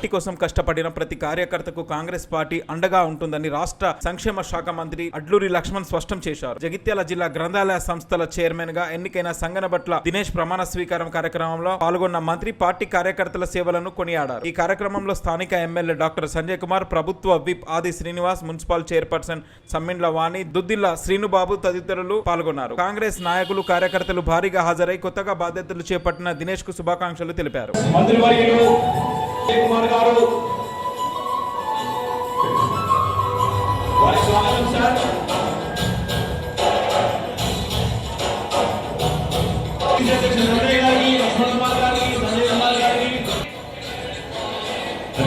Party కోసం కష్టపడిన ప్రతి కార్యకర్తకు కాంగ్రెస్ పార్టీ అండగా ఉంటుందని రాష్ట్ర సంక్షేమ శాఖ మంత్రి అడ్లూరి లక్ష్మణ్ స్పష్టం చేశారు. జగిత్యాల జిల్లా గ్రంథాలయ సంస్థల చైర్మన్ గా ఎన్నికైన సంగనబట్ల దినేష్ ప్రమాణ స్వీకారం కార్యక్రమంలో పాల్గొన్న మంత్రి పార్టీ కార్యకర్తల సేవలను కొనియాడారు. ఈ కార్యక్రమంలో స్థానిక ఎమ్మెల్యే డాక్టర్ సంజయ్ కుమార్, ప్రభుత్వ విప్ ఆది శ్రీనివాస్, మున్సిపల్ చైర్పర్సన్ సమ్మిండ్ల వాణి, దుద్దిల్ల శ్రీనుబాబు తదితరులు పాల్గొన్నారు. కాంగ్రెస్ నాయకులు కార్యకర్తలు భారీగా హాజరై కొత్తగా బాధ్యతలు చేపట్టిన దినేష్ కు శుభాకాంక్షలు తెలిపారు. కుమార్ గారు స్వాగతం సార్.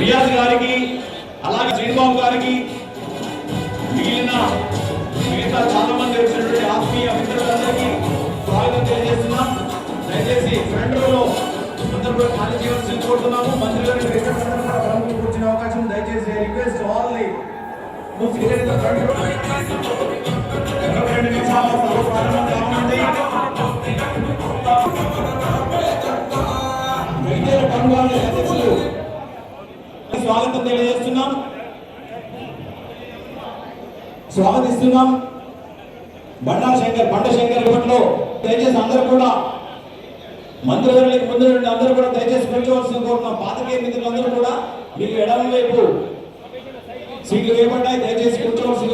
రియాజ్ గారికి, అలాగే శ్రీనిబాబు గారికి, మిగతా చాలా మంది వచ్చినటువంటి ఆత్మీయ మిత్రులందరికీ స్వాగతం తెలియజేస్తున్నాం. దయచేసి ఫ్రంట్ రోలో అందరూ కూడా ఖాళీ చేయవలసి కోరుతున్నాము. మంత్రి గారికి కూర్చునే అవకాశం దయచేసి రిక్వెస్ట్ ఆల్ ది స్వాగతం తెలియజేస్తున్నాం, స్వాగతిస్తున్నాం. బండ శంకర్ ఇప్పట్లో దయచేసి అందరూ కూడా మంత్రివర్యులకు ముందు నుండి అందరూ కూడా దయచేసి కూర్చోవలసిన కోరుతున్నాం. పాతకే మిత్రులందరూ కూడా మీకు ఎడమ వైపు సీట్లు వేయబడ్డాయి, దయచేసి కూర్చోవలసిన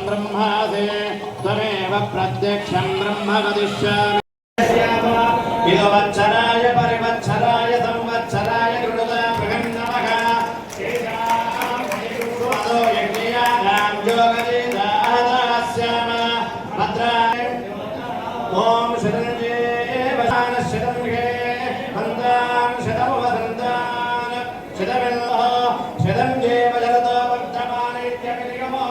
ब्रह्मादे त्वमेव प्रत्यक्षं ब्रह्म वदिष्यामि. इदवत्सराय परिवत्सराय संवत्सराय कृणुता बृहन्नमः केशादो यज्ञयानां योगदेदास्याम भद्राय ॐ शरण्ये वशानशतम्हे वन्दां शतमुवदन्तान् शतमिल्लः शतम्ये वजरतो वर्धमानैत्यमिनिगमो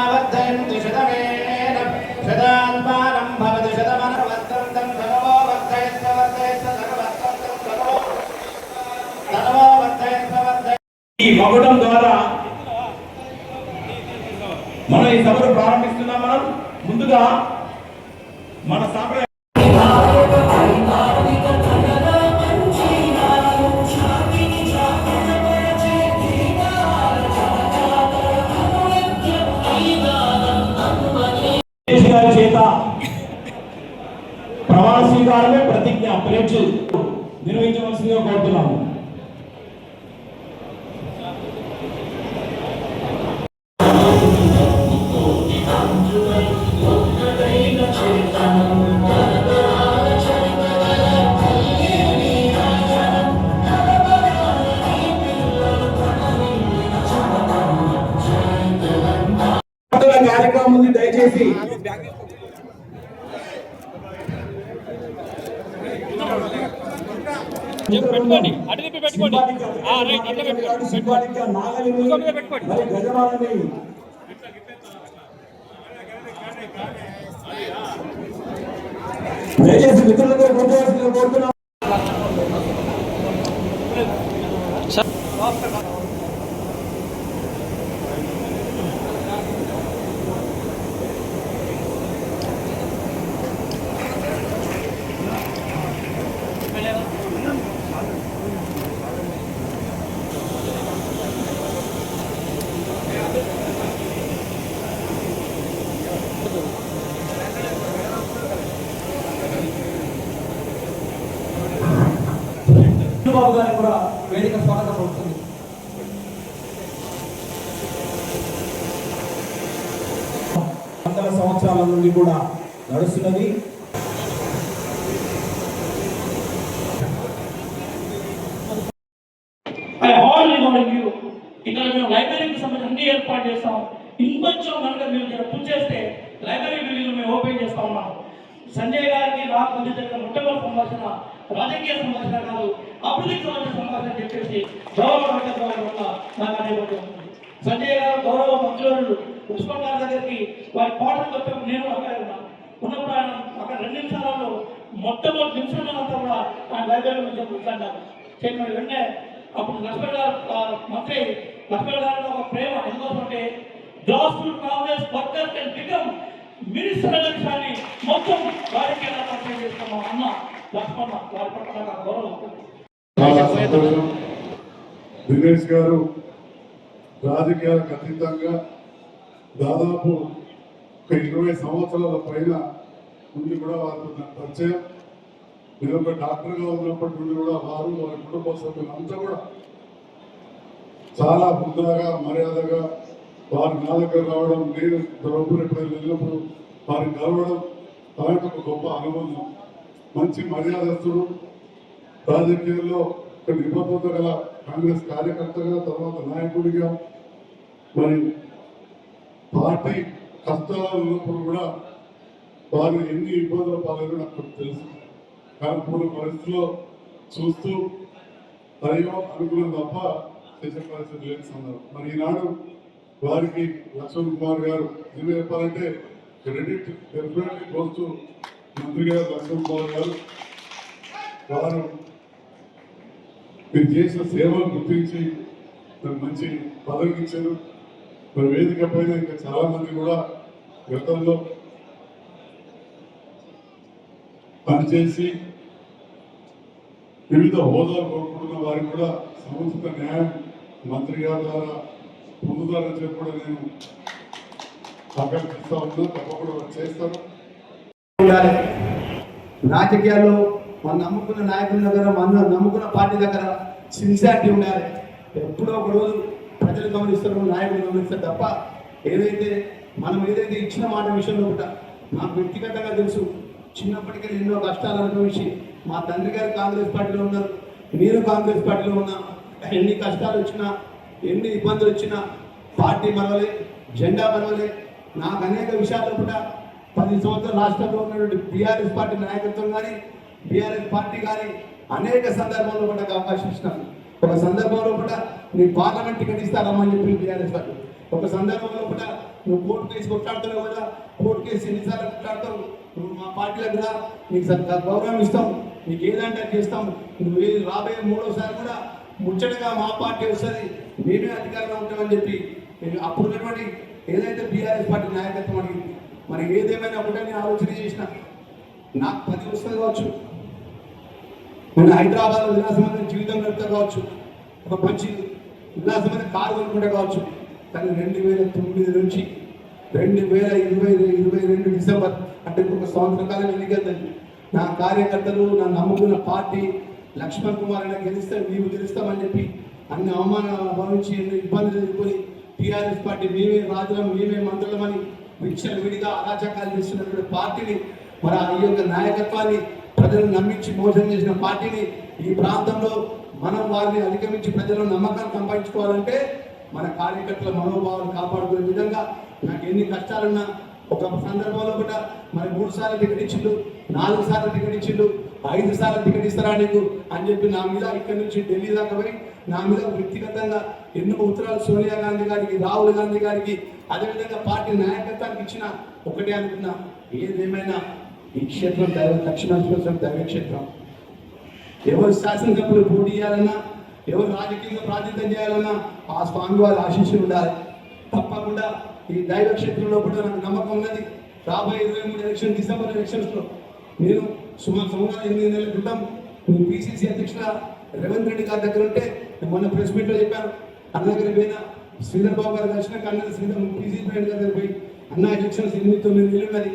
वर्धयन्ति शतमेन शतात्मानं भवति शतमनवर्धन्तं सर्वो वर्धयन्त सर्वो वर्धयन्त. ఈ మగుడం ద్వారా మనం ఈ సభను ప్రారంభిస్తున్నాం. మనం ముందుగా మన సాంప్రదాయ చేత ప్రమాణ స్వీకారమే ప్రతిజ్ఞ పరీక్ష నిర్వహించవలసిందిగా కోరుతున్నాము. కార్యక్రమం ఉంది, దయచేసి పెట్టుకోండి, అటు తిప్పి పెట్టుకోండి. రైట్, అట్లా పెట్టుకోండి. దయచేసి మిత్రులతో కోరుతున్నాం. బాబు గారికి కూడా వేదిక స్వాగతం పడుతుంది. వందల సంవత్సరాల నుండి కూడా నడుస్తున్నది. I hardly want to ఏర్పాటు చేస్తాం. ఇంకొంచెం కనుక మీరు ఇక్కడ పూజ చేస్తే లైబ్రరీ బిల్డింగ్ మేము ఓపెన్ చేస్తా ఉన్నాం. సంజయ్ గారికి నాకు మధ్య జరిగిన మొట్టమొదటి సంభాషణ రాజకీయ సంభాషణ కాదు, అభివృద్ధికి సంబంధించిన సంభాషణ అని చెప్పేసి గౌరవ డాక్టర్ గారి వల్ల నాకు అనేటువంటి ఉంటుంది. సంజయ్ గారు గౌరవ మంత్రులు ఉస్మాన్ గారి దగ్గరికి వారి పాటలు చెప్పి నేను అక్కడ ఉన్నాను. ఉన్నప్పుడు ఆయన అక్కడ 2 నిమిషాలలో మొట్టమొదటి నిమిషాలంతా కూడా ఆయన లైబ్రరీ నుంచి కూర్చుంటారు. చెప్పిన వెంటనే అప్పుడు లక్ష్మణ్ గారు మంత్రి లక్ష్మణ్ గారిలో ఒక ప్రేమ ఎందుకంటే grass root Congress worker can become minister అనే విషయాన్ని మొత్తం వారికి ఎలా పరిచయం చేస్తామో అన్న లక్ష్మణ వారి పట్ల గౌరవం. దినేష్ గారు రాజకీయాలకు అతీతంగా దాదాపు ఒక 20 సంవత్సరాల పైన నుండి కూడా వారితో నాకు పరిచయం. నేను ఒక డాక్టర్గా ఉన్నప్పటి నుండి కూడా వారు వారి కుటుంబ సభ్యులంతా కూడా చాలా హుందాగా మర్యాదగా వారి నా దగ్గర రావడం, నేను దొరకప్పుడు ఎప్పుడైనా వెళ్ళినప్పుడు వారిని కలవడం అలాంటి ఒక గొప్ప అనుబంధం. మంచి మర్యాదస్తుడు, రాజకీయాల్లో ఒక నిబద్ధత గల కాంగ్రెస్ కార్యకర్తగా, తర్వాత నాయకుడిగా, మరి పార్టీ కష్టాలు ఉన్నప్పుడు కూడా వారు ఎన్ని ఇబ్బందులు పాలైనా నాకు తెలుసు. కానీ ఇప్పుడు పరిస్థితుల్లో చూస్తూ అయ్యో అనుకున్నాం తప్ప చేసే పరిస్థితి లేని సందర్భం. మరి ఈనాడు వారికి లక్ష్మణ్ కుమార్ గారు నిజంగా చెప్పాలంటే క్రెడిట్ డెఫినెట్లీ గోస్ టు మంత్రి గారు లక్ష్మణ్ కుమార్ గారు. వారు మీరు చేసిన సేవలు గుర్తించి మంచి పదవికి ఇచ్చారు. మరి వేదిక పైన ఇంకా చాలా మంది కూడా గతంలో పనిచేసి వివిధ హోదాలు కోరుకుంటున్న వారికి కూడా సముచిత న్యాయం మంత్రి గారి ద్వారా పొందుతారని చెప్పి కూడా నేను ఆకాంక్షిస్తా ఉన్నా. తప్పకుండా చేస్తాను. రాజకీయాల్లో మనం నమ్ముకున్న నాయకుల దగ్గర, మనం నమ్ముకున్న పార్టీ దగ్గర సిన్సియారిటీ ఉండాలి. ఎప్పుడో ఒక రోజు ప్రజలు గమనిస్తారు, నాయకులు గమనిస్తారు తప్ప మనం ఏదైతే ఇచ్చిన మాట విషయంలో కూడా నాకు వ్యక్తిగతంగా తెలుసు. చిన్నప్పటికీ ఎన్నో కష్టాలు అనుభవించి మా తండ్రి గారు కాంగ్రెస్ పార్టీలో ఉన్నారు, నేను కాంగ్రెస్ పార్టీలో ఉన్నా. ఎన్ని కష్టాలు వచ్చినా, ఎన్ని ఇబ్బందులు వచ్చినా పార్టీ మరవలే, జెండా మరవలే. నాకు అనేక విషయాల్లో కూడా 10 సంవత్సరాలు రాష్ట్రంలో ఉన్నటువంటి బీఆర్ఎస్ పార్టీ నాయకత్వం కానీ, బీఆర్ఎస్ పార్టీ కానీ అనేక సందర్భాల్లో కూడా అవకాశం ఇచ్చినాను. ఒక సందర్భంలో కూడా నీ పార్లమెంట్ టికెట్ ఇస్తారమ్మని చెప్పి బీఆర్ఎస్ పార్టీ, ఒక సందర్భంలో కూడా నువ్వు కోర్టు కేసు కొట్లాడుతున్నావు కదా, కోర్టు కేసు ఎన్నిసార్లు కొట్లాడతావు, నువ్వు మా పార్టీలకు రా, నీకు గౌరవం ఇస్తాం, నీకు ఏదంటే చేస్తాం, నువ్వు రాబోయే 3వసారి కూడా ముచ్చటగా మా పార్టీ వస్తుంది, మేమే అధికారంలో ఉంటామని చెప్పి అప్పుడు ఉన్నటువంటి ఏదైతే బీఆర్ఎస్ పార్టీ నాయకత్వం అడిగింది. మరి ఏదేమైనా ఒకటే నేను ఆలోచన చేసిన, నాకు 10 వస్తుంది కావచ్చు, నేను హైదరాబాద్ విలాసమైన జీవితం గడుపుతా కావచ్చు, ఒక మంచి విలాసమైన కారు కొనుక్కుంటా కావచ్చు. కానీ 2009 నుంచి 2022 డిసెంబర్ అంటే ఒక సంవత్సర కాలం ఎన్నికలుంది. నా కార్యకర్తలు, నా నమ్ముకున్న పార్టీ లక్ష్మణ్ కుమార్ అయినా గెలిస్తే మేము గెలుస్తామని చెప్పి అన్ని అవమానాలు భావించి ఎన్ని ఇబ్బందులు ఎదుర్కొని టీఆర్ఎస్ పార్టీ మేమే రాజులం, మేమే మంత్రులమని విడిగా అరాచకాలు చేస్తున్నటువంటి పార్టీని, మరి ఈ యొక్క నాయకత్వాన్ని ప్రజలను నమ్మించి మోసం చేసిన పార్టీని ఈ ప్రాంతంలో మనం వారిని అధిగమించి ప్రజలను నమ్మకాన్ని సంపాదించుకోవాలంటే మన కార్యకర్తల మనోభావాలు కాపాడుకునే విధంగా నాకు ఎన్ని కష్టాలున్నా ఒక సందర్భంలో కూడా మరి 3 సార్లు టికెట్ ఇచ్చిండు, 4 సార్లు టికెట్ ఇచ్చిండు, 5 సార్లు టికెట్ ఇస్తారా నీకు అని చెప్పి నా మీద ఇక్కడి నుంచి ఢిల్లీ దాకా పోయి నా మీద వ్యక్తిగతంగా ఎన్నో ఉత్తరాలు సోనియా గాంధీ గారికి, రాహుల్ గాంధీ గారికి, అదేవిధంగా పార్టీ నాయకత్వానికి ఇచ్చిన ఒకటే అనుకున్నా, ఏదేమైనా ఈ క్షేత్రం దక్షిణాంధ్ర దైవక్షేత్రం. ఎవరు శాసనసభ్యులు పోటీ చేయాలన్నా, ఎవరు రాజకీయంగా ప్రాతినిధ్యం చేయాలన్నా ఆ స్వామి వారి ఆశీస్సులు ఉండాలి. తప్పకుండా ఈ దైవ క్షేత్రంలో కూడా నాకు నమ్మకం ఉన్నది. రాబోయే 23 డిసెంబర్ ఎలక్షన్స్లో నేను సుమారు 8 నెలల క్రితం పిసిసి అధ్యక్షుల రేవంత్ రెడ్డి గారి దగ్గర ఉంటే మొన్న ప్రెస్ మీట్లో చెప్పాను. అన్న దగ్గర పోయినా శ్రీధర్ బాబు గారు కలిసిన కన్నా శ్రీధర్ పిసిసి ప్రెసిడెంట్ గారి దగ్గర పోయి అన్న ఎలక్షన్స్ 8-9 నెలలు ఉన్నది,